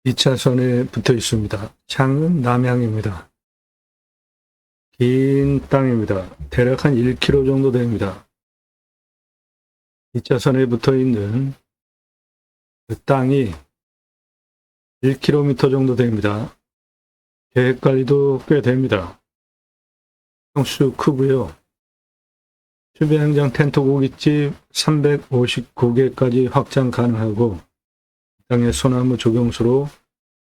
2차선에 붙어 있습니다. 향은 남향입니다. 긴 땅입니다. 대략 한 1km 정도 됩니다. 2차선에 붙어 있는 그 땅이 1km 정도 됩니다. 계획관리도 꽤 됩니다. 평수 크고요. 주변행장 텐트 고깃집 359개까지 확장 가능하고 땅의 소나무 조경수로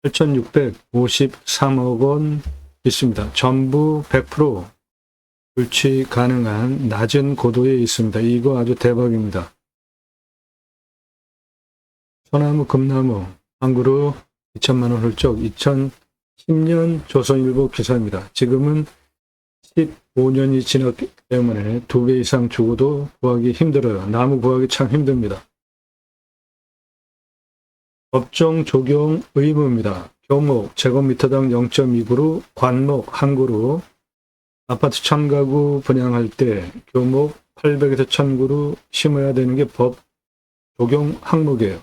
8,653억 원 있습니다. 전부 100% 불취 가능한 낮은 고도에 있습니다. 이거 아주 대박입니다. 소나무, 금나무 한 그루 2천만 원 훌쩍 2010년 조선일보 기사입니다. 지금은 15년이 지났기 때문에 2배 이상 주고도 구하기 힘들어요. 나무 구하기 참 힘듭니다. 법정 적용 의무입니다. 교목 제곱미터당 0.2그루, 관목 한 그루, 아파트 1000가구 분양할 때 교목 800에서 1000그루 심어야 되는 게 법 적용 항목이에요.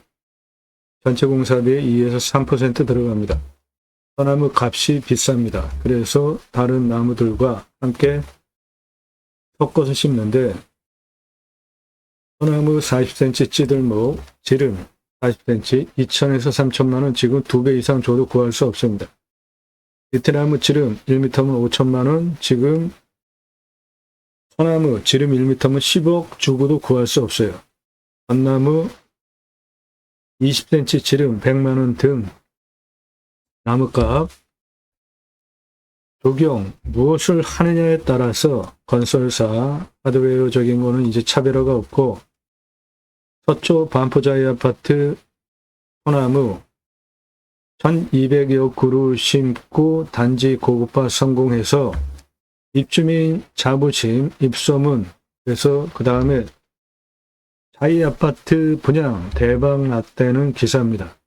전체 공사비의 2에서 3% 들어갑니다. 소나무 값이 비쌉니다. 그래서 다른 나무들과 함께 섞어서 심는데 소나무 40cm 찌들목 지름 40cm 2천에서 3천만 원 지금 2배 이상 줘도 구할 수 없습니다. 이태나무 지름 1m면 5천만 원 지금 소나무 지름 1m면 10억 주고도 구할 수 없어요. 전나무 20cm 지름 100만 원 등 나무값 적용 무엇을 하느냐에 따라서 건설사 하드웨어적인 거는 이제 차별화가 없고 서초 반포자이 아파트 소나무 1200여 그루 심고 단지 고급화 성공해서 입주민 자부심 입소문 그래서 그 다음에 자이 아파트 분양 대박 났다는 기사입니다.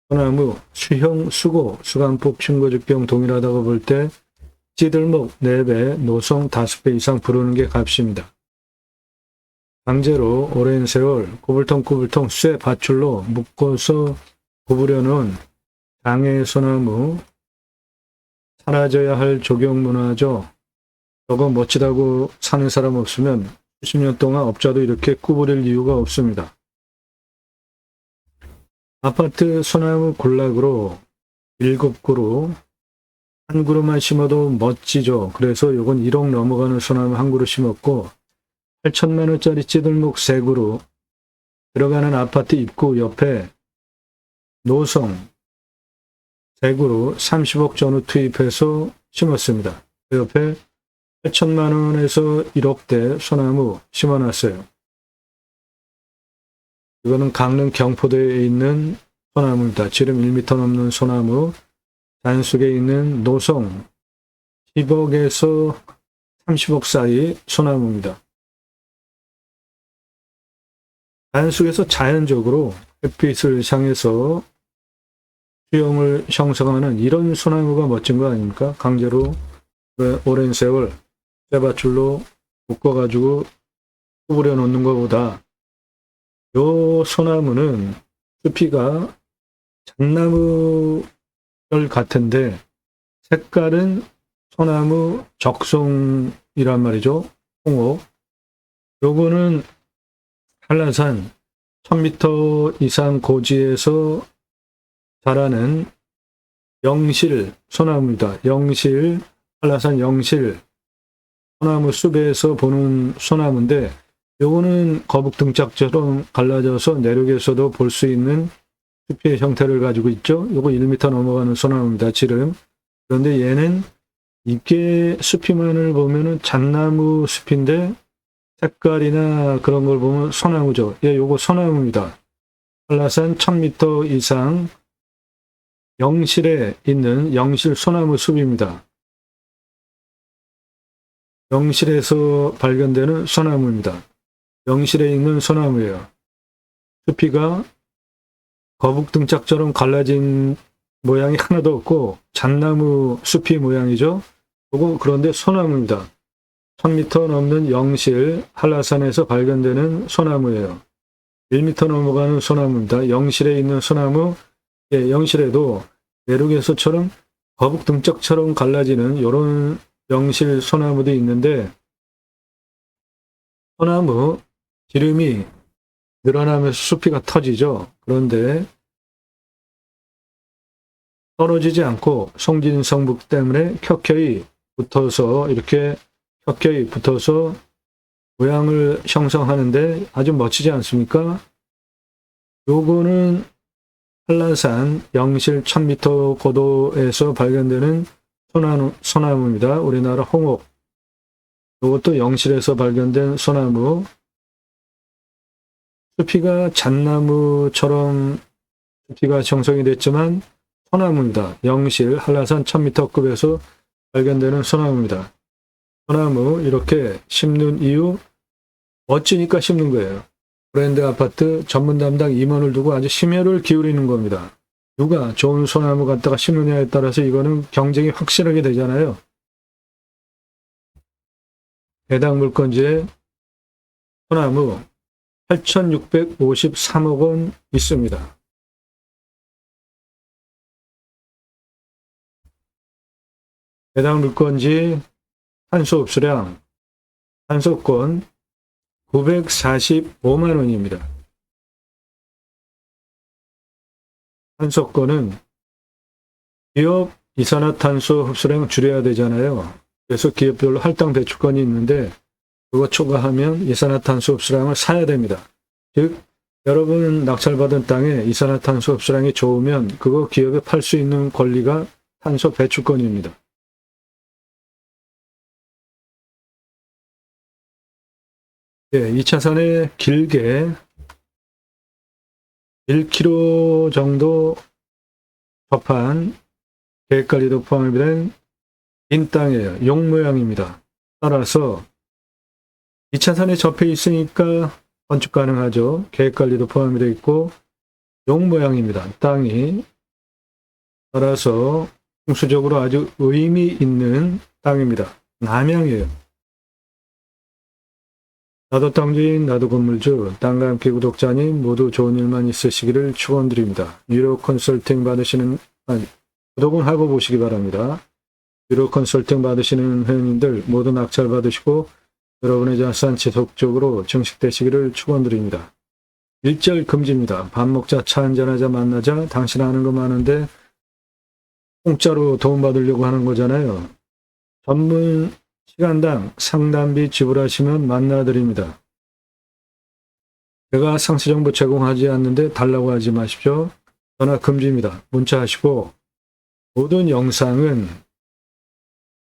소나무 수형 수고 수간폭 흉고직병 동일하다고 볼 때 찌들목 4배 노송 5배 이상 부르는 게 값입니다. 강제로 오랜 세월 꾸불통꾸불통 쇠 밧줄로 묶어서 구부려 놓은 장애 소나무 사라져야 할 조경문화죠. 저거 멋지다고 사는 사람 없으면 수십 년 동안 업자도 이렇게 구부릴 이유가 없습니다. 아파트 소나무 군락으로 7그루 한 그루만 심어도 멋지죠. 그래서 요건 1억 넘어가는 소나무 한 그루 심었고 8천만 원짜리 찌들목 3그루 들어가는 아파트 입구 옆에 노성 3그루 30억 전후 투입해서 심었습니다. 그 옆에 8천만 원에서 1억대 소나무 심어놨어요. 이거는 강릉 경포대에 있는 소나무입니다. 지름 1m 넘는 소나무, 자연 속에 있는 노성 10억에서 30억 사이 소나무입니다. 자연 속에서 자연적으로 햇빛을 향해서 수영을 형성하는 이런 소나무가 멋진 거 아닙니까? 강제로 오랜 세월 쇠밧줄로 묶어가지고 구부려 놓는 것보다 요 소나무는 숲이가 잣나무별 같은데 색깔은 소나무 적송이란 말이죠. 홍옥. 요거는 한라산 1000m 이상 고지에서 자라는 영실 소나무입니다. 영실, 한라산 영실 소나무 숲에서 보는 소나무인데 요거는 거북등짝처럼 갈라져서 내륙에서도 볼 수 있는 숲의 형태를 가지고 있죠. 요거 1m 넘어가는 소나무입니다. 지름. 그런데 얘는 이게 숲이만을 보면은 잣나무 숲인데 색깔이나 그런 걸 보면 소나무죠. 예, 요거 소나무입니다. 한라산 1000m 이상 영실에 있는 영실 소나무 숲입니다. 영실에서 발견되는 소나무입니다. 영실에 있는 소나무예요. 숲이가 거북등짝처럼 갈라진 모양이 하나도 없고 잣나무 숲이 모양이죠. 그런데 소나무입니다. 1000m 넘는 영실 한라산에서 발견되는 소나무예요. 1m 넘어가는 소나무입니다. 영실에 있는 소나무, 영실에도 내륙에서처럼 거북 등짝처럼 갈라지는 이런 영실 소나무도 있는데, 소나무 기름이 늘어나면서 숲이가 터지죠. 그런데 떨어지지 않고 송진성북 때문에 켜켜이 붙어서, 이렇게 켜켜이 붙어서 모양을 형성하는데 아주 멋지지 않습니까? 요거는 한라산 영실 1000m 고도에서 발견되는 소나무입니다. 우리나라 홍옥. 이것도 영실에서 발견된 소나무. 숲이가 잣나무처럼 숲이가 형성이 됐지만 소나무입니다. 영실 한라산 1000m급에서 발견되는 소나무입니다. 소나무 이렇게 심는 이유, 멋지니까 심는 거예요. 브랜드 아파트 전문 담당 임원을 두고 아주 심혈을 기울이는 겁니다. 누가 좋은 소나무 갖다가 심느냐에 따라서 이거는 경쟁이 확실하게 되잖아요. 해당 물건지에 소나무 8,653억 원 있습니다. 해당 물건지 탄소 흡수량, 탄소권 945만 원입니다. 탄소권은 기업 이산화탄소 흡수량 줄여야 되잖아요. 그래서 기업별로 할당 배출권이 있는데 그거 초과하면 이산화탄소 흡수량을 사야 됩니다. 즉 여러분 낙찰받은 땅에 이산화탄소 흡수량이 좋으면 그거 기업에 팔 수 있는 권리가 탄소 배출권입니다. 네, 2차선에 길게 1km 정도 접한 계획관리도 포함이 된 긴 땅이에요. 용 모양입니다. 따라서 2차선에 접해 있으니까 건축 가능하죠. 계획관리도 포함이 되어 있고 용 모양입니다. 땅이. 따라서 풍수적으로 아주 의미 있는 땅입니다. 남향이에요. 나도 땅주인, 나도 건물주, 땅과 함께 구독자님 모두 좋은 일만 있으시기를 축원드립니다. 유료 컨설팅 받으시는, 구독은 하고 보시기 바랍니다. 유료 컨설팅 받으시는 회원님들 모두 낙찰 받으시고 여러분의 자산 지속적으로 증식되시기를 축원드립니다. 일절 금지입니다. 밥 먹자, 차 한잔하자, 만나자, 당신 아는 거 많은데 공짜로 도움받으려고 하는 거잖아요. 전문 시간당 상담비 지불하시면 만나드립니다. 제가 상세정보 제공하지 않는데 달라고 하지 마십시오. 전화 금지입니다. 문자하시고 모든 영상은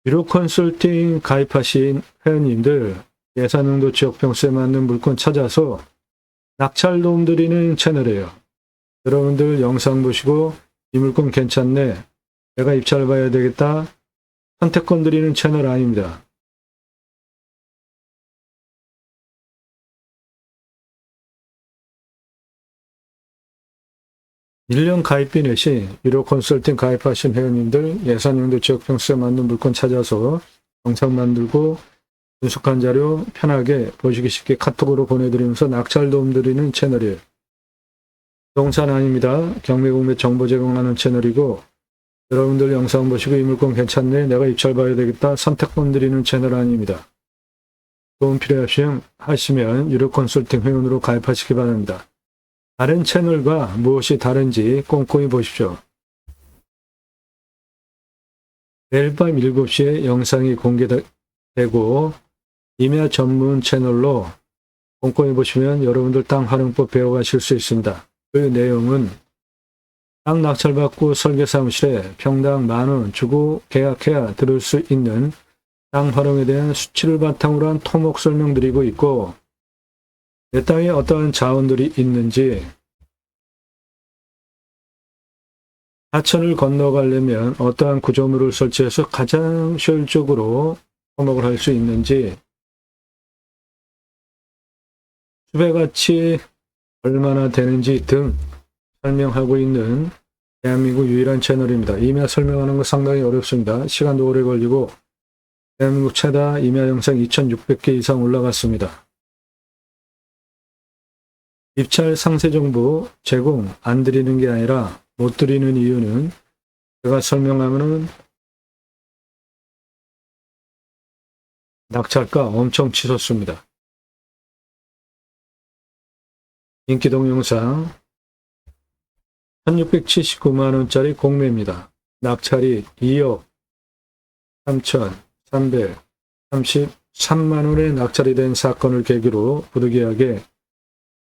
유료 컨설팅 가입하신 회원님들 예산용도 지역평수에 맞는 물건 찾아서 낙찰 도움 드리는 채널이에요. 여러분들 영상 보시고 이 물건 괜찮네, 내가 입찰 봐야 되겠다, 선택권 드리는 채널 아닙니다. (1년) 가입비 내시 유료 컨설팅 가입하신 회원님들 예산용도 지역평수에 맞는 물건 찾아서 영상 만들고 분석한 자료 편하게 보시기 쉽게 카톡으로 보내드리면서 낙찰 도움 드리는 채널이에요. 부동산 아닙니다. 경매공매 정보 제공하는 채널이고 여러분들 영상 보시고 이 물건 괜찮네, 내가 입찰 봐야 되겠다, 선택권 드리는 채널 아닙니다. 도움 필요하시면 유료 컨설팅 회원으로 가입하시기 바랍니다. 다른 채널과 무엇이 다른지 꼼꼼히 보십시오. 내일 밤 7시에 영상이 공개되고 임야 전문 채널로 꼼꼼히 보시면 여러분들 땅 활용법 배워가실 수 있습니다. 그 내용은 땅 낙찰받고 설계사무실에 평당 10,000원 주고 계약해야 들을 수 있는 땅 활용에 대한 수치를 바탕으로 한 토목 설명드리고 있고 내 땅에 어떠한 자원들이 있는지, 하천을 건너가려면 어떠한 구조물을 설치해서 가장 효율적으로 토목을 할 수 있는지, 수배 가치 얼마나 되는지 등 설명하고 있는 대한민국 유일한 채널입니다. 임야 설명하는 거 상당히 어렵습니다. 시간도 오래 걸리고 대한민국 최다 임야 영상 2,600개 이상 올라갔습니다. 입찰 상세 정보 제공 안 드리는 게 아니라 못 드리는 이유는 제가 설명하면은 낙찰가 엄청 치솟습니다. 인기 동영상 1679만원짜리 공매입니다. 낙찰이 2억 3,333만원에 낙찰이 된 사건을 계기로 부득이하게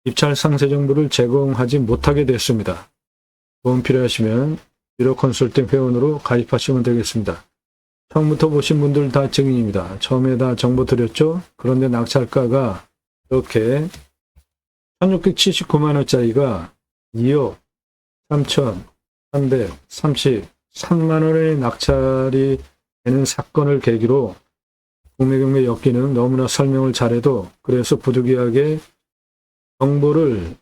입찰 상세 정보를 제공하지 못하게 됐습니다. 도움 필요하시면 유료 컨설팅 회원으로 가입하시면 되겠습니다. 처음부터 보신 분들 다 증인입니다. 처음에 다 정보 드렸죠? 그런데 낙찰가가 이렇게 1679만원짜리가 2억 3,333만원의 낙찰이 되는 사건을 계기로 공매경매 엮기는 너무나 설명을 잘해도 그래서 부득이하게 정보를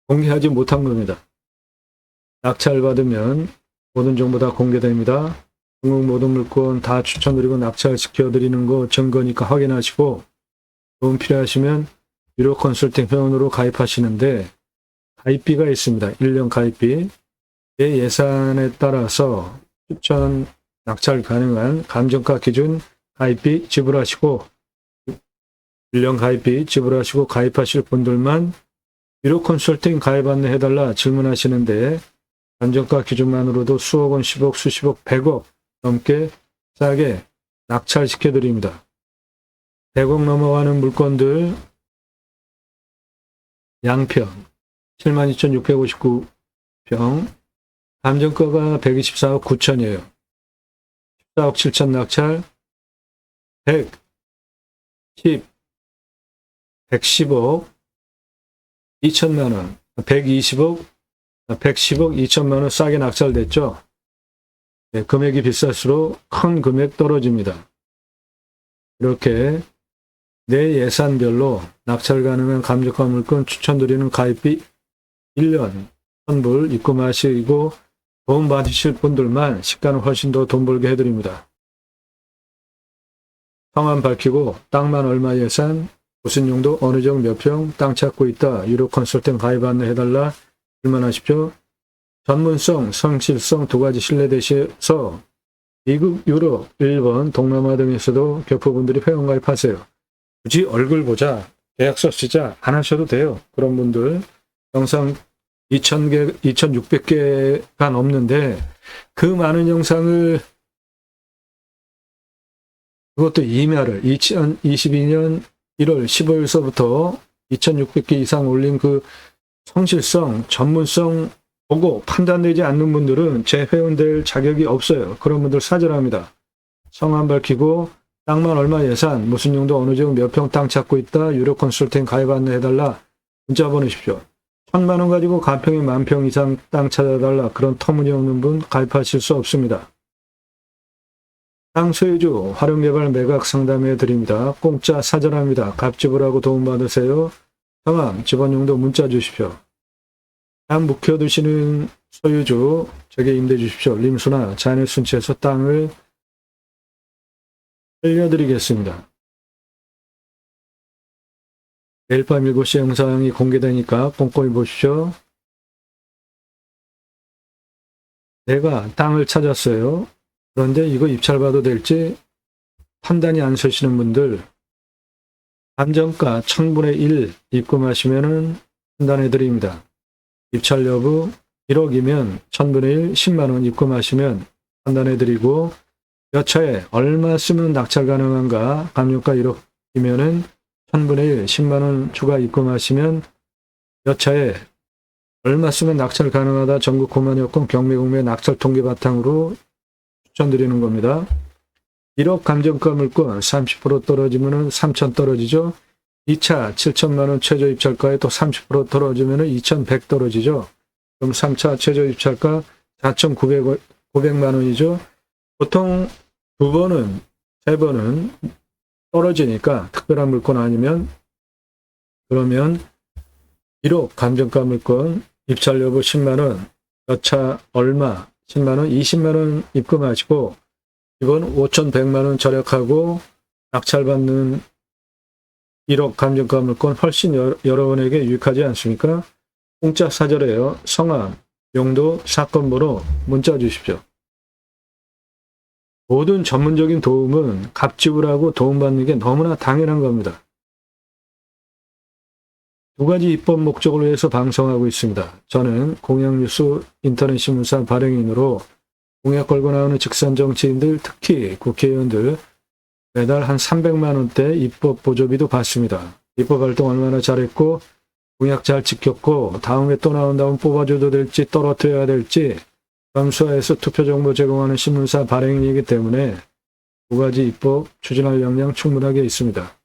공개하지 못한 겁니다. 낙찰받으면 모든 정보 다 공개됩니다. 중국 모든 물건 다 추천드리고 낙찰시켜드리는 거 증거니까 확인하시고 도움 필요하시면 유료 컨설팅 회원으로 가입하시는데 가입비가 있습니다. 1년 가입비. 내 예산에 따라서 추천 낙찰 가능한 감정가 기준 가입비 지불하시고 1년 가입비 지불하시고 가입하실 분들만 유료 컨설팅 가입 안내해달라 질문하시는데 감정가 기준만으로도 수억 원, 10억, 수십억, 100억 넘게 싸게 낙찰시켜드립니다. 100억 넘어가는 물건들 양평 72,659평 감정가가 124억 9천이에요. 14억 7천 낙찰 110억 2천만원 110억 2천만원 싸게 낙찰됐죠. 네, 금액이 비쌀수록 큰 금액 떨어집니다. 이렇게 내 예산별로 낙찰 가능한 감정가 물건 추천드리는 가입비 1년 환불 입금하시고 도움 받으실 분들만 시가는 훨씬 더 돈 벌게 해드립니다. 성함 밝히고 땅만 얼마 예산, 무슨 용도, 어느 정 몇 평, 땅 찾고 있다, 유료 컨설팅 가입 안내해달라 질문하십시오. 전문성, 성실성 두 가지 신뢰되셔서 미국, 유럽, 일본, 동남아 등에서도 교포분들이 회원가입하세요. 굳이 얼굴 보자, 계약서 쓰자 안 하셔도 돼요. 그런 분들 영상 2,000개, 2,600개가 넘는데 그 많은 영상을 그것도 이메일을 2022년 1월 15일서부터 2,600개 이상 올린 그 성실성, 전문성 보고 판단되지 않는 분들은 제 회원될 자격이 없어요. 그런 분들 사절합니다. 성함 밝히고 땅만 얼마 예산, 무슨 용도, 어느 정 몇 평 땅 찾고 있다, 유료 컨설팅 가입 안내해달라 문자 보내십시오. 1,000만 원 가지고 가평에 10,000평 이상 땅 찾아달라 그런 터무니없는 분 가입하실 수 없습니다. 땅 소유주 활용개발 매각 상담해 드립니다. 공짜 사절합니다. 값 지불하고 도움받으세요. 성함, 집안용도 문자 주십시오. 땅 묵혀두시는 소유주 제게 임대 주십시오. 림수나 자녀 순치해서 땅을 알려드리겠습니다. 내일 밤 7시 영상이 공개되니까 꼼꼼히 보십시오. 내가 땅을 찾았어요. 그런데 이거 입찰봐도 될지 판단이 안 서시는 분들 감정가 1000분의 1 입금하시면 판단해 드립니다. 입찰 여부 1억이면 1000분의 1 10만원 입금하시면 판단해 드리고 여차에 얼마 쓰면 낙찰 가능한가 감정가 1억이면은 1000분의 1 10만원 추가 입금하시면 여차에 얼마 쓰면 낙찰 가능하다 전국 고만여건 경매공매 낙찰 통계 바탕으로 추천드리는 겁니다. 1억 감정가 물건 30% 떨어지면 3천 떨어지죠. 2차 7천만원 최저 입찰가에 또 30% 떨어지면 2,100 떨어지죠. 그럼 3차 최저 입찰가 4,900만원이죠. 보통 두 번은, 세 번은 떨어지니까 특별한 물건 아니면 그러면 1억 감정가 물건 입찰 여부 10만원, 여차 얼마 10만원, 20만원 입금하시고 이번 5,100만원 절약하고 낙찰받는 1억 감정가 물건 훨씬 여러분에게 유익하지 않습니까? 공짜 사절에요. 성함, 용도, 사건 번호 문자 주십시오. 모든 전문적인 도움은 값지불하고 도움받는 게 너무나 당연한 겁니다. 두 가지 입법 목적을 위해서 방송하고 있습니다. 저는 공약뉴스 인터넷 신문사 발행인으로 공약 걸고 나오는 직선 정치인들, 특히 국회의원들 매달 한 300만 원대 입법 보조비도 받습니다. 입법 활동 얼마나 잘했고 공약 잘 지켰고 다음에 또 나온다면 뽑아줘도 될지 떨어뜨려야 될지 감수하에서 투표 정보 제공하는 신문사 발행인이기 때문에 두 가지 입법 추진할 역량 충분하게 있습니다.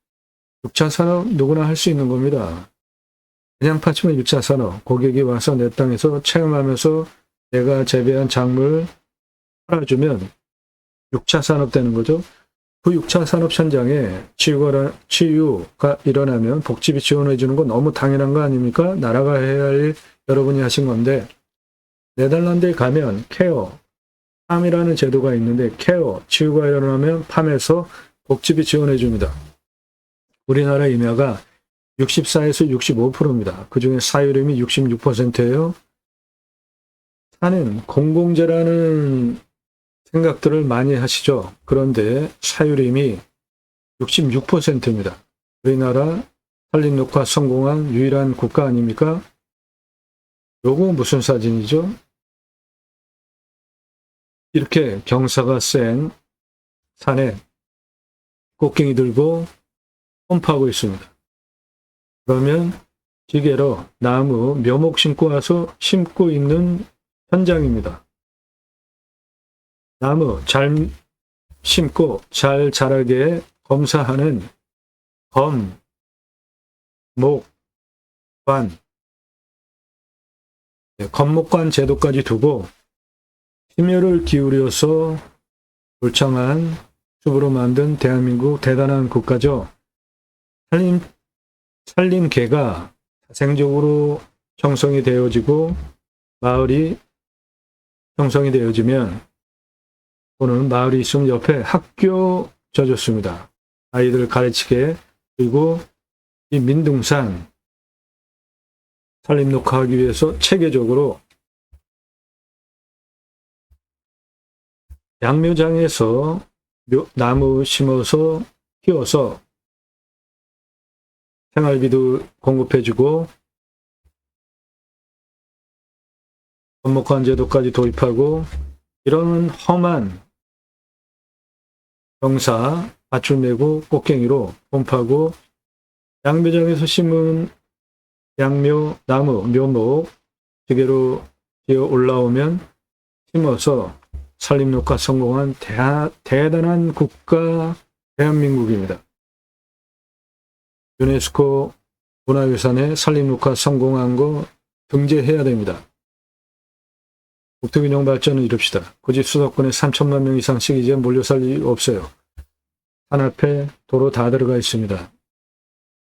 6차 산업 누구나 할 수 있는 겁니다. 그냥 파치면 6차 산업, 고객이 와서 내 땅에서 체험하면서 내가 재배한 작물 팔아주면 6차 산업 되는 거죠. 그 6차 산업 현장에 치유가 일어나면 복지비 지원해 주는 건 너무 당연한 거 아닙니까? 나라가 해야 할 일 여러분이 하신 건데 네덜란드에 가면 케어, 팜이라는 제도가 있는데 케어, 치유가 일어나면 팜에서 복지비 지원해 줍니다. 우리나라 임야가 64에서 65%입니다. 그중에 사유림이 66%예요. 산은 공공재라는 생각들을 많이 하시죠. 그런데 사유림이 66%입니다. 우리나라 산림녹화 성공한 유일한 국가 아닙니까? 요거 무슨 사진이죠? 이렇게 경사가 센 산에 꽃갱이 들고 펌프하고 있습니다. 그러면 기계로 나무, 묘목 심고 와서 심고 있는 현장입니다. 나무 잘 심고 잘 자라게 검사하는 검, 목, 관, 검목관 제도까지 두고 심혈을 기울여서 울창한 숲으로 만든 대한민국 대단한 국가죠. 산림계가 자생적으로 형성이 되어지고 마을이 형성이 되어지면 또는 마을이 있으면 옆에 학교 져줬습니다. 아이들 가르치게. 그리고 이 민둥산 산림녹화하기 위해서 체계적으로 양묘장에서 나무 심어서 키워서 생활비도 공급해주고 건목관 제도까지 도입하고 이런 험한 경사 밧줄 메고 꽃갱이로 펌프하고 양묘장에서 심은 양묘 나무 묘목 기계로 기어 올라오면 심어서 산림녹화 성공한 대단한 국가 대한민국입니다. 유네스코 문화유산에 산림녹화 성공한 거 등재해야 됩니다. 국토균형 발전을 이룹시다. 굳이 수도권에 3천만 명 이상씩 이제 몰려 살 이유 없어요. 산 앞에 도로 다 들어가 있습니다.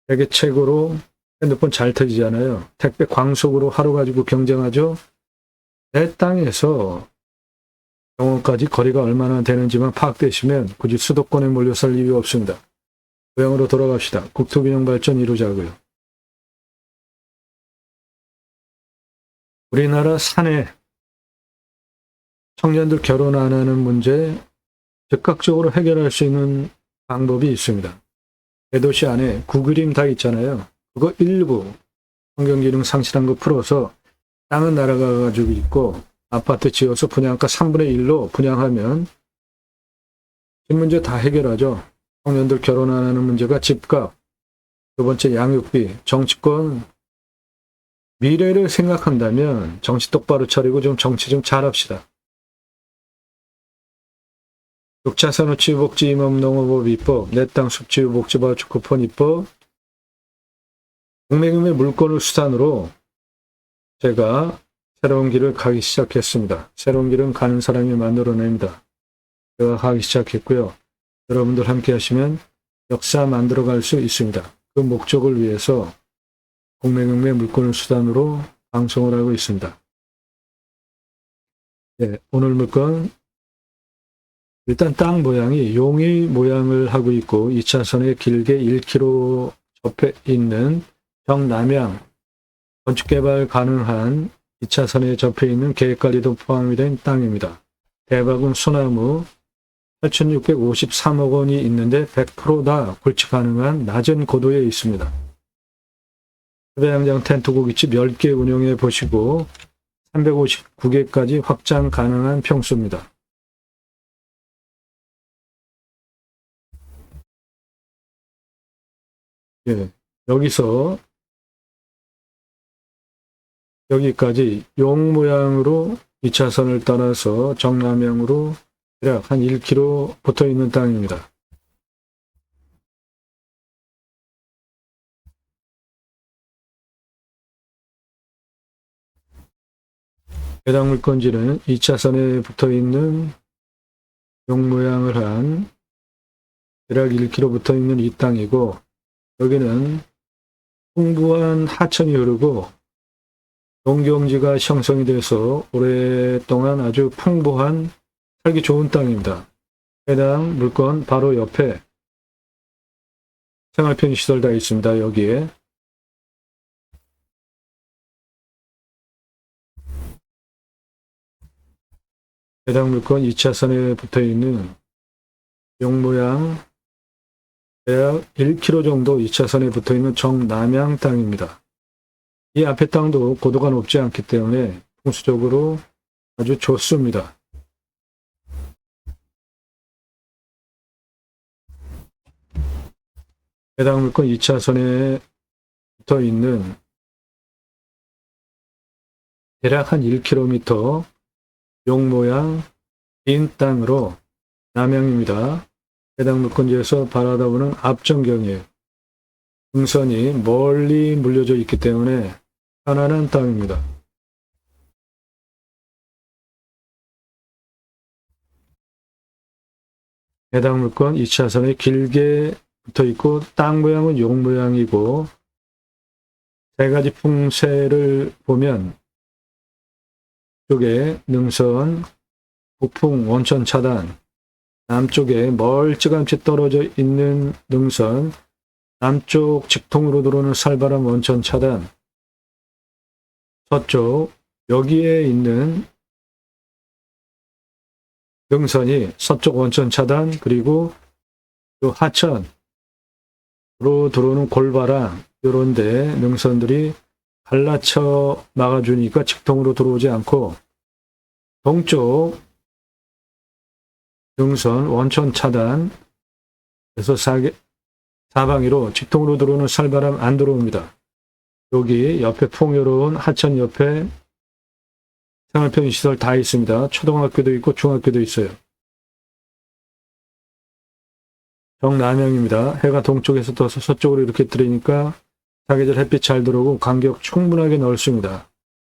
세계 최고로 핸드폰 잘 터지잖아요. 택배 광속으로 하루 가지고 경쟁하죠. 내 땅에서 병원까지 거리가 얼마나 되는지만 파악되시면 굳이 수도권에 몰려 살 이유 없습니다. 고향으로 돌아갑시다. 국토균형 발전 이루자고요. 우리나라 산에 청년들 결혼 안 하는 문제 즉각적으로 해결할 수 있는 방법이 있습니다. 대도시 안에 구그림 다 있잖아요. 그거 일부 환경기능 상실한 거 풀어서 땅은 날아가 가지고 있고 아파트 지어서 분양가 3분의 1로 분양하면 집 문제 다 해결하죠. 청년들 결혼 안 하는 문제가 집값, 두 번째 양육비, 정치권 미래를 생각한다면 정치 똑바로 차리고 좀 정치 좀 잘합시다. 6차 산업치유복지 임업농업법 입법, 내 땅 숲치유복지바우처 쿠폰 입법, 공매금의 물건을 수단으로 제가 새로운 길을 가기 시작했습니다. 새로운 길은 가는 사람이 만들어냅니다. 제가 가기 시작했고요. 여러분들 함께 하시면 역사 만들어갈 수 있습니다. 그 목적을 위해서 공매금의 물건을 수단으로 방송을 하고 있습니다. 네, 오늘 물건 일단 땅 모양이 용의 모양을 하고 있고 2차선에 길게 1km 접해 있는 정남향, 건축개발 가능한 2차선에 접해 있는 계획관리도 포함이 된 땅입니다. 대박은 소나무 8,653억 원이 있는데 100% 다 골치 가능한 낮은 고도에 있습니다. 해배양장 텐트 고깃집 10개 운영해 보시고 359개까지 확장 가능한 평수입니다. 예, 여기서 여기까지 용 모양으로 2차선을 따라서 정남향으로 대략 한 1km 붙어 있는 땅입니다. 해당 물건지는 2차선에 붙어 있는 용 모양을 한 대략 1km 붙어 있는 이 땅이고, 여기는 풍부한 하천이 흐르고 농경지가 형성이 돼서 오랫동안 아주 풍부한 살기 좋은 땅입니다. 해당 물건 바로 옆에 생활편의시설 다 있습니다. 여기에 해당 물건 2차선에 붙어 있는 용 모양 대략 1km 정도 2차선에 붙어 있는 정남향 땅입니다. 이 앞에 땅도 고도가 높지 않기 때문에 풍수적으로 아주 좋습니다. 해당 물건 2차선에 붙어 있는 대략 한 1km 용 모양 긴 땅으로 남향입니다. 해당 물건지에서 바라다보는 앞전경이에요. 등선이 멀리 물려져 있기 때문에 편안한 땅입니다. 해당 물건 2차선에 길게 붙어 있고 땅 모양은 용 모양이고 세 가지 풍세를 보면 쪽에 능선, 북풍 원천 차단, 남쪽에 멀찌감치 떨어져 있는 능선, 남쪽 직통으로 들어오는 살바람 원천 차단, 서쪽 여기에 있는 능선이 서쪽 원천 차단, 그리고 또 하천으로 들어오는 골바람 이런 데 능선들이 갈라쳐 막아주니까 직통으로 들어오지 않고, 동쪽 능선 원천 차단 그래서 사방위로 직통으로 들어오는 살바람 안 들어옵니다. 여기 옆에 풍요로운 하천 옆에 생활편의시설 다 있습니다. 초등학교도 있고 중학교도 있어요. 정남향입니다. 해가 동쪽에서 떠서 서쪽으로 이렇게 들으니까 사계절 햇빛 잘 들어오고 간격 충분하게 넓습니다.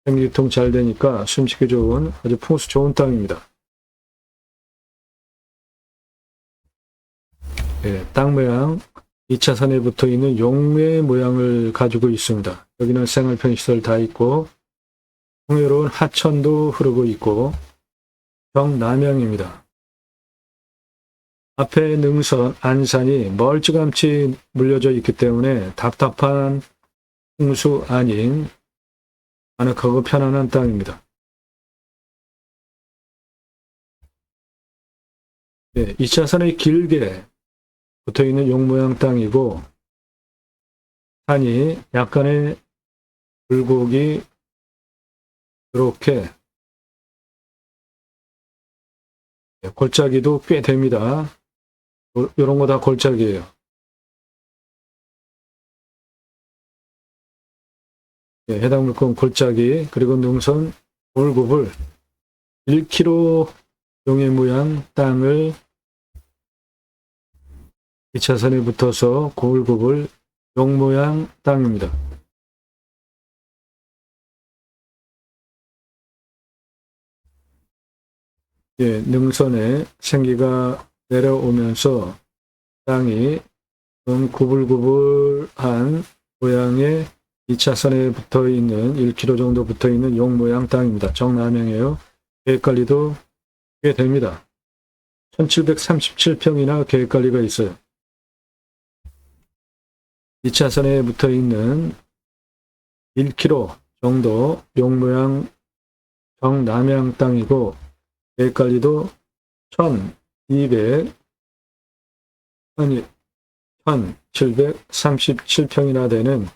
생기통 잘 되니까 숨쉬기 좋은 아주 풍수 좋은 땅입니다. 예, 땅 모양 2차선에 붙어 있는 용의 모양을 가지고 있습니다. 여기는 생활편의시설 다 있고 풍요로운 하천도 흐르고 있고 정남향입니다. 앞에 능선, 안산이 멀찌감치 물려져 있기 때문에 답답한 풍수 아닌 아늑하고 편안한 땅입니다. 네, 2차선에 길게 붙어있는 용모양 땅이고 산이 약간의 굴곡이 이렇게 골짜기도 꽤 됩니다. 이런 거 다 골짜기예요. 네, 해당 물건 골짜기 그리고 능선 골굽을 1km 용의 모양 땅을 2차선에 붙어서 골굽을 용 모양 땅입니다. 예, 능선에 생기가 내려오면서 땅이 구불구불한 모양의 2차선에 붙어 있는 1km 정도 붙어 있는 용 모양 땅입니다. 정남향이에요. 계획관리도 꽤 됩니다. 1737평이나 계획관리가 있어요. 2차선에 붙어 있는 1km 정도 용모양 정남향 땅이고 계획관리도 1737평이나 되는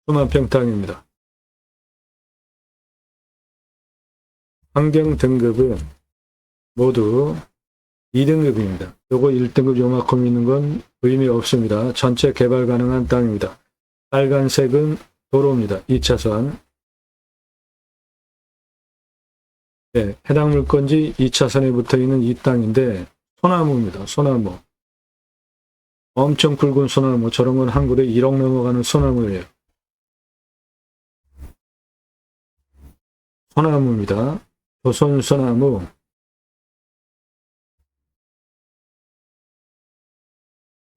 수만평 땅입니다. 환경 등급은 모두 2등급입니다. 요거 1등급 요만큼 있는 건 의미 없습니다. 전체 개발 가능한 땅입니다. 빨간색은 도로입니다. 2차선. 네, 해당 물건지 2차선에 붙어 있는 이 땅인데 소나무입니다. 소나무. 엄청 굵은 소나무. 저런 건 한 그루에 1억 넘어가는 소나무예요. 소나무입니다. 조선 소나무.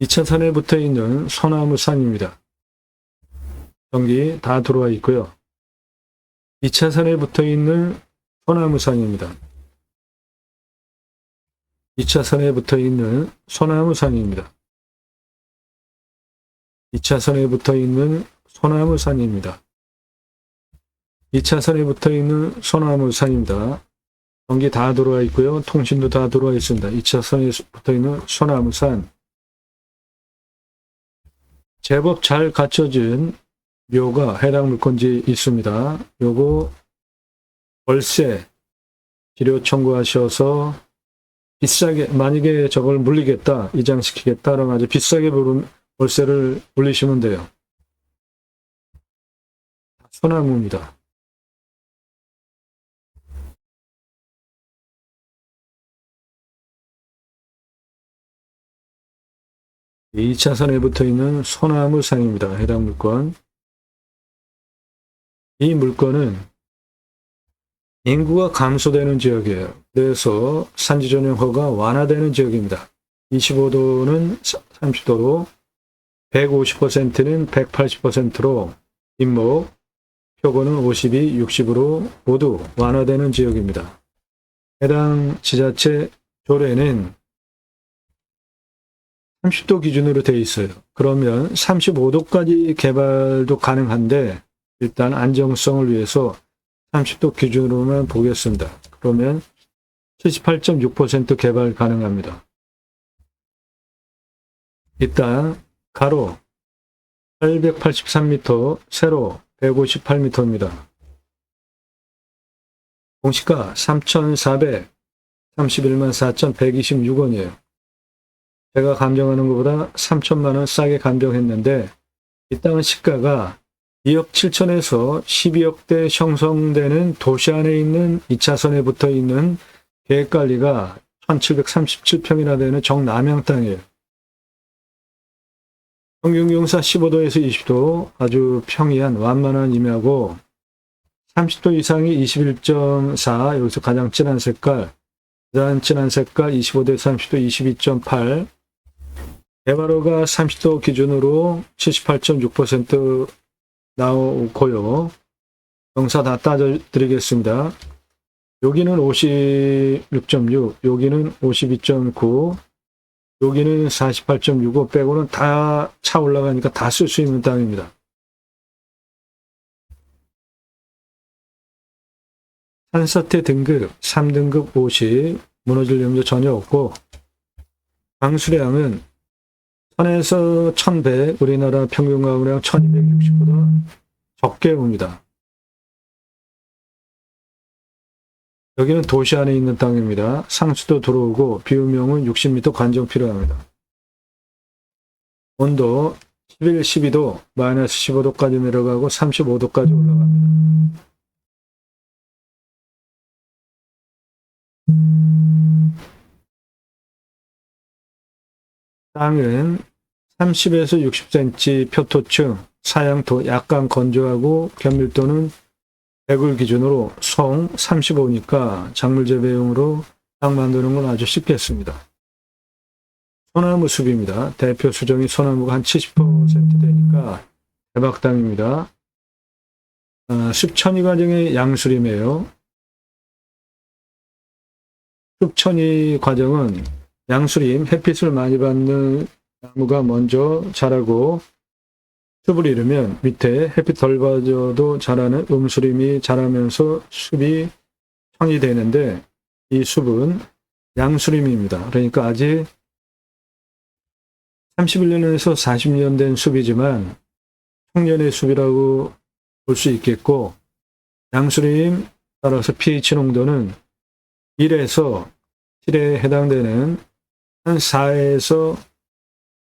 이 차선에 붙어 있는 소나무 산입니다. 전기 다 들어와 있고요. 2차선에 붙어 있는 소나무 산입니다. 2차선에 붙어 있는 소나무 산입니다. 2차선에 붙어 있는 소나무 산입니다. 2차선에 붙어 있는 소나무 산입니다. 전기 다 들어와 있고요. 통신도 다 들어와 있습니다. 2차선에 붙어 있는 소나무 산. 제법 잘 갖춰진 묘가 해당 물건지 있습니다. 요거 월세 비료 청구하셔서 비싸게, 만약에 저걸 물리겠다, 이장시키겠다, 그러면 아주 비싸게 월세를 물리시면 돼요. 소나무입니다. 이 2차선에 붙어 있는 소나무 산입니다. 해당 물건. 이 물건은 인구가 감소되는 지역이에요. 그래서 산지 전용 허가 완화되는 지역입니다. 25도는 30도로 150%는 180%로 뒷목, 표고는 52, 60으로 모두 완화되는 지역입니다. 해당 지자체 조례는 30도 기준으로 되어 있어요. 그러면 35도까지 개발도 가능한데 일단 안정성을 위해서 30도 기준으로만 보겠습니다. 그러면 78.6% 개발 가능합니다. 일단 가로 883m, 세로 158m입니다. 공시가 3,431만 4,126원이에요. 제가 감정하는 것보다 3천만 원 싸게 감정했는데 이 땅은 시가가 2억 7천에서 12억대 형성되는 도시 안에 있는 2차선에 붙어 있는 계획관리가 1737평이나 되는 정남향 땅이에요. 평균경사 15도에서 20도 아주 평이한 완만한 임야고 30도 이상이 21.4 여기서 가장 진한 색깔, 가장 진한 색깔 25도에서 30도 22.8 개발허가 30도 기준으로 78.6% 나오고요. 경사 다 따져드리겠습니다. 여기는 56.6, 여기는 52.9, 여기는 48.65 빼고는 다 차 올라가니까 다 쓸 수 있는 땅입니다. 산사태 등급 3등급 50, 무너질 염려 전혀 없고 강수량은 1000에서 1100, 우리나라 평균 가구량 1260보다 적게 옵니다. 여기는 도시 안에 있는 땅입니다. 상수도 들어오고 비우명은 60m 관정 필요합니다. 온도 11, 12도, 마이너스 15도까지 내려가고 35도까지 올라갑니다. 땅은 30에서 60cm 표토층, 사양토 약간 건조하고 견밀도는 100을 기준으로 송 35니까 작물 재배용으로 땅 만드는 건 아주 쉽겠습니다. 소나무 숲입니다. 대표 수정이 소나무가 한 70% 되니까 대박 땅입니다. 숲천이 과정의 양수림이에요. 숲천이 과정은 양수림, 햇빛을 많이 받는 나무가 먼저 자라고 숲을 이루면 밑에 햇빛 덜 받아도 자라는 음수림이 자라면서 숲이 형이 되는데 이 숲은 양수림입니다. 그러니까 아직 31년에서 40년 된 숲이지만 청년의 숲이라고 볼 수 있겠고 양수림 따라서 pH 농도는 1에서 7에 해당되는 한 4에서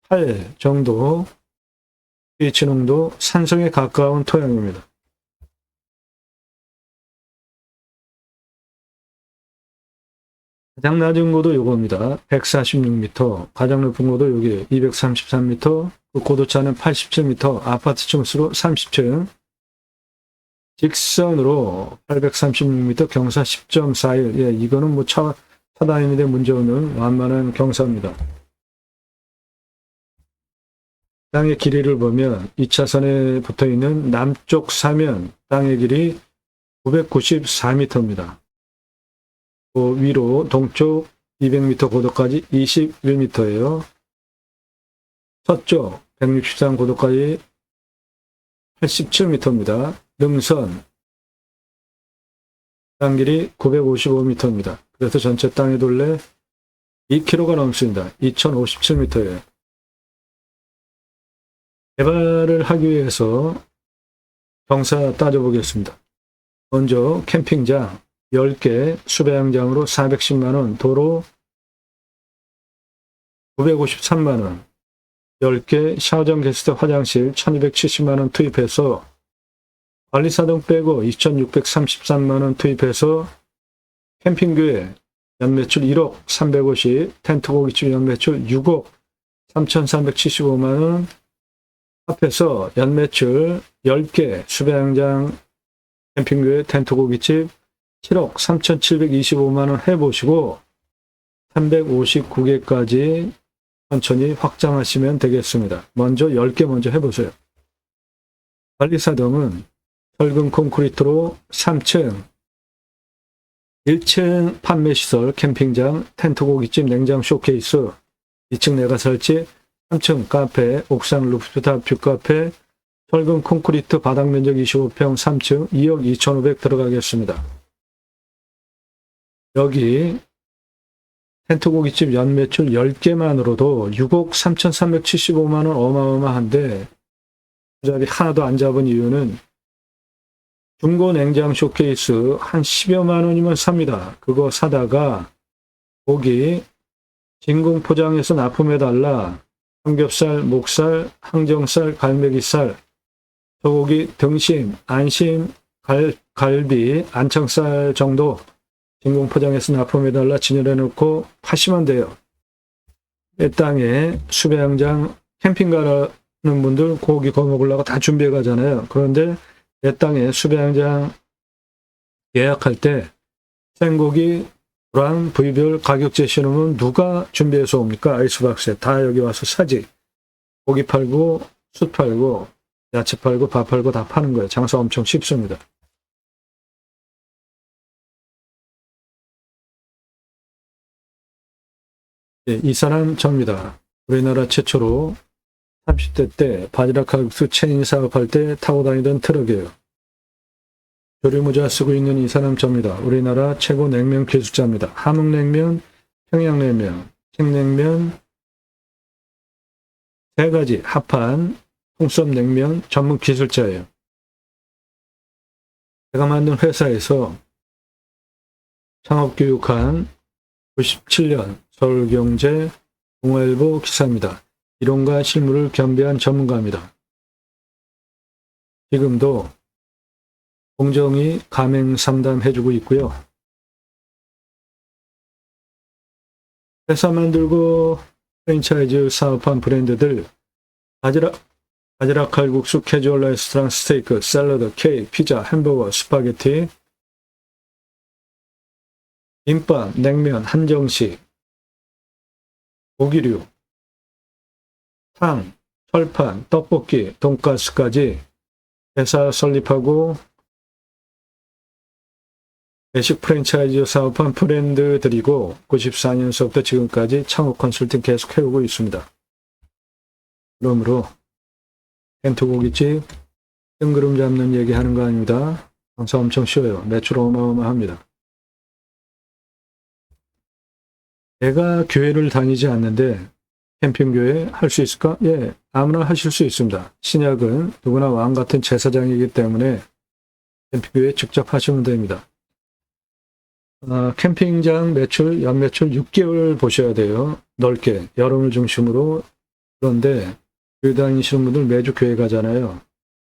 8 정도 pH 농도 산성에 가까운 토양입니다. 가장 낮은 고도 요겁니다. 146m, 가장 높은 고도 여기 233m, 그 고도차는 87m, 아파트 층수로 30층, 직선으로 836m, 경사 10.41. 예, 이거는 뭐 차 다니는데 문제없는 완만한 경사입니다. 땅의 길이를 보면 2차선에 붙어있는 남쪽 사면 땅의 길이 994m입니다. 그 위로 동쪽 200m 고도까지 21m예요. 서쪽 163 고도까지 87m입니다. 능선 땅 길이 955m입니다. 그래서 전체 땅의 둘레 2km가 넘습니다. 2057m예요. 개발을 하기 위해서 경사 따져보겠습니다. 먼저 캠핑장 10개, 수배양장으로 410만원, 도로 953만원, 10개, 샤워장 게스트 화장실 1270만원 투입해서 관리사동 빼고 2633만원 투입해서 캠핑교회 연매출 1억 350, 텐트 고깃집 연매출 6억 3375만원 합해서 연매출 10개, 수배양장 캠핑교회 텐트 고깃집 7억 3,725만원 해보시고 359개까지 천천히 확장하시면 되겠습니다. 먼저 10개 먼저 해보세요. 관리사동은 철근 콘크리트로 3층, 1층 판매시설, 캠핑장, 텐트 고깃집, 냉장 쇼케이스, 2층 내가 설치, 3층 카페, 옥상 루프탑 뷰카페, 철근 콘크리트 바닥 면적 25평 3층 2억 2,500 들어가겠습니다. 여기 텐트 고깃집 연매출 10개만으로도 6억 3,375만원 어마어마한데 그 자리 하나도 안 잡은 이유는 중고 냉장 쇼케이스 한 10여만원이면 삽니다. 그거 사다가 고기 진공 포장해서 납품해달라. 삼겹살, 목살, 항정살, 갈매기살, 소고기 등심, 안심, 갈비, 안창살 정도 진공 포장해서 납품해달라 진열해놓고 파시면 돼요. 내 땅에 수배양장 캠핑 가는 분들 고기 구워 먹으려고 다 준비해 가잖아요. 그런데 내 땅에 수배양장 예약할 때 생고기, 랑 부위별 가격 제시는 누가 준비해서 옵니까? 아이스박스에 다 여기 와서 사지. 고기 팔고 숯 팔고 야채 팔고 밥 팔고 다 파는 거예요. 장사 엄청 쉽습니다. 네, 이 사람 접니다. 우리나라 최초로 30대 때 바지락 칼국수 체인 사업할 때 타고 다니던 트럭이에요. 조리모자 쓰고 있는 이 사람 접니다. 우리나라 최고 냉면 기술자입니다. 함흥냉면, 평양냉면, 칡냉면 세 가지 합한 통섭냉면 전문 기술자예요. 제가 만든 회사에서 창업교육한 97년 서울경제 동아일보 기사입니다. 이론과 실무를 겸비한 전문가입니다. 지금도 공정위 가맹 상담 해주고 있고요. 회사 만들고 프랜차이즈 사업한 브랜드들 바지락 칼국수, 캐주얼 레스토랑, 스테이크, 샐러드, 케이크, 피자, 햄버거, 스파게티, 김밥, 냉면, 한정식, 고기류, 탕, 철판, 떡볶이, 돈가스까지 회사 설립하고 외식 프랜차이즈 사업한 브랜드들이고 94년서부터 지금까지 창업 컨설팅 계속 해오고 있습니다. 그러므로 텐트 고깃집 뜬구름 잡는 얘기 하는 거 아닙니다. 장사 엄청 쉬워요. 매출 어마어마합니다. 내가 교회를 다니지 않는데 캠핑교회 할 수 있을까? 예, 아무나 하실 수 있습니다. 신약은 누구나 왕 같은 제사장이기 때문에 캠핑교회 직접 하시면 됩니다. 캠핑장 매출, 연매출 6개월 보셔야 돼요. 넓게, 여름을 중심으로. 그런데 교회 다니시는 분들 매주 교회 가잖아요.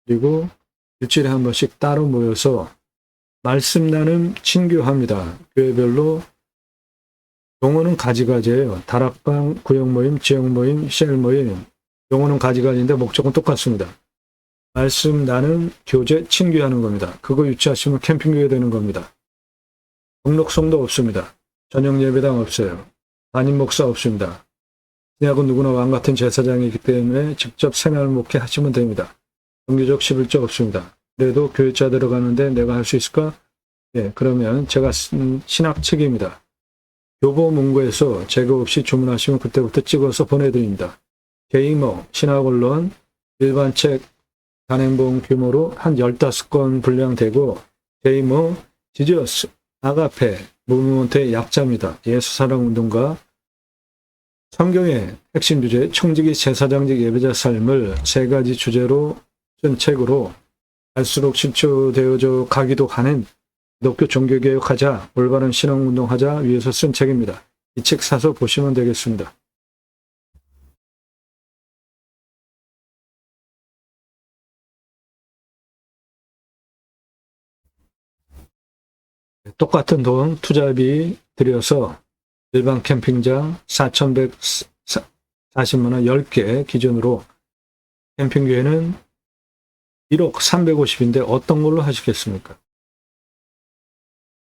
그리고 일주일에 한 번씩 따로 모여서 말씀 나눔 친교합니다. 교회별로 용어는 가지가지예요. 다락방, 구역 모임, 지역 모임, 셀 모임. 용어는 가지가지인데 목적은 똑같습니다. 말씀 나눔, 교제, 친교하는 겁니다. 그거 유치하시면 캠핑교회 되는 겁니다. 등록성도 없습니다. 저녁 예배당 없어요. 담임 목사 없습니다. 신약은 누구나 왕 같은 제사장이기 때문에 직접 생활 목회 하시면 됩니다. 정규적 11조 없습니다. 그래도 교회자 들어가는데 내가 할 수 있을까? 예, 그러면 제가 쓴 신학 책입니다. 교보문고에서 재고 없이 주문하시면 그때부터 찍어서 보내드립니다. 게이머, 신학언론, 일반 책 단행본 규모로 한 15권 분량되고 게이머, 지저스, 아가페, 무브먼트의 약자입니다. 예수사랑운동가, 성경의 핵심 주제, 청지기 제사장직 예배자 삶을 3가지 주제로 쓴 책으로 갈수록 실추되어져 가기도 하는 기독교 종교개혁하자, 올바른 신앙운동하자 위해서 쓴 책입니다. 이 책 사서 보시면 되겠습니다. 똑같은 돈 투자비 들여서 일반 캠핑장 4,140만 원 10개 기준으로 캠핑교회는 1억 350인데 어떤 걸로 하시겠습니까?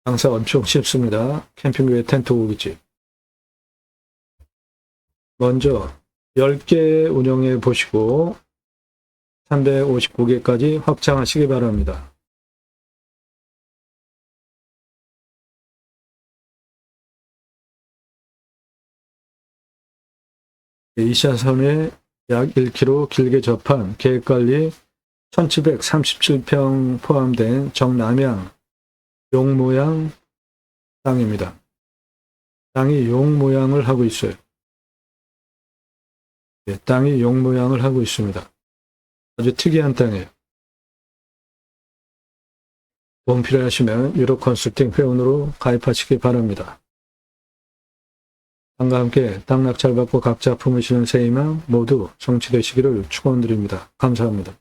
장사 엄청 쉽습니다. 캠핑교회 텐트 고깃집. 먼저 10개 운영해 보시고 359개까지 확장하시기 바랍니다. 이샤선에 약 1km 길게 접한 계획관리 1737평 포함된 정남향 용 모양 땅입니다. 땅이 용 모양을 하고 있어요. 예, 땅이 용 모양을 하고 있습니다. 아주 특이한 땅이에요. 도움 필요하시면 유로 컨설팅 회원으로 가입하시기 바랍니다. 땅과 함께 땅 낙찰받고 각자 품으시는 새 희망 모두 성취되시기를 축원드립니다. 감사합니다.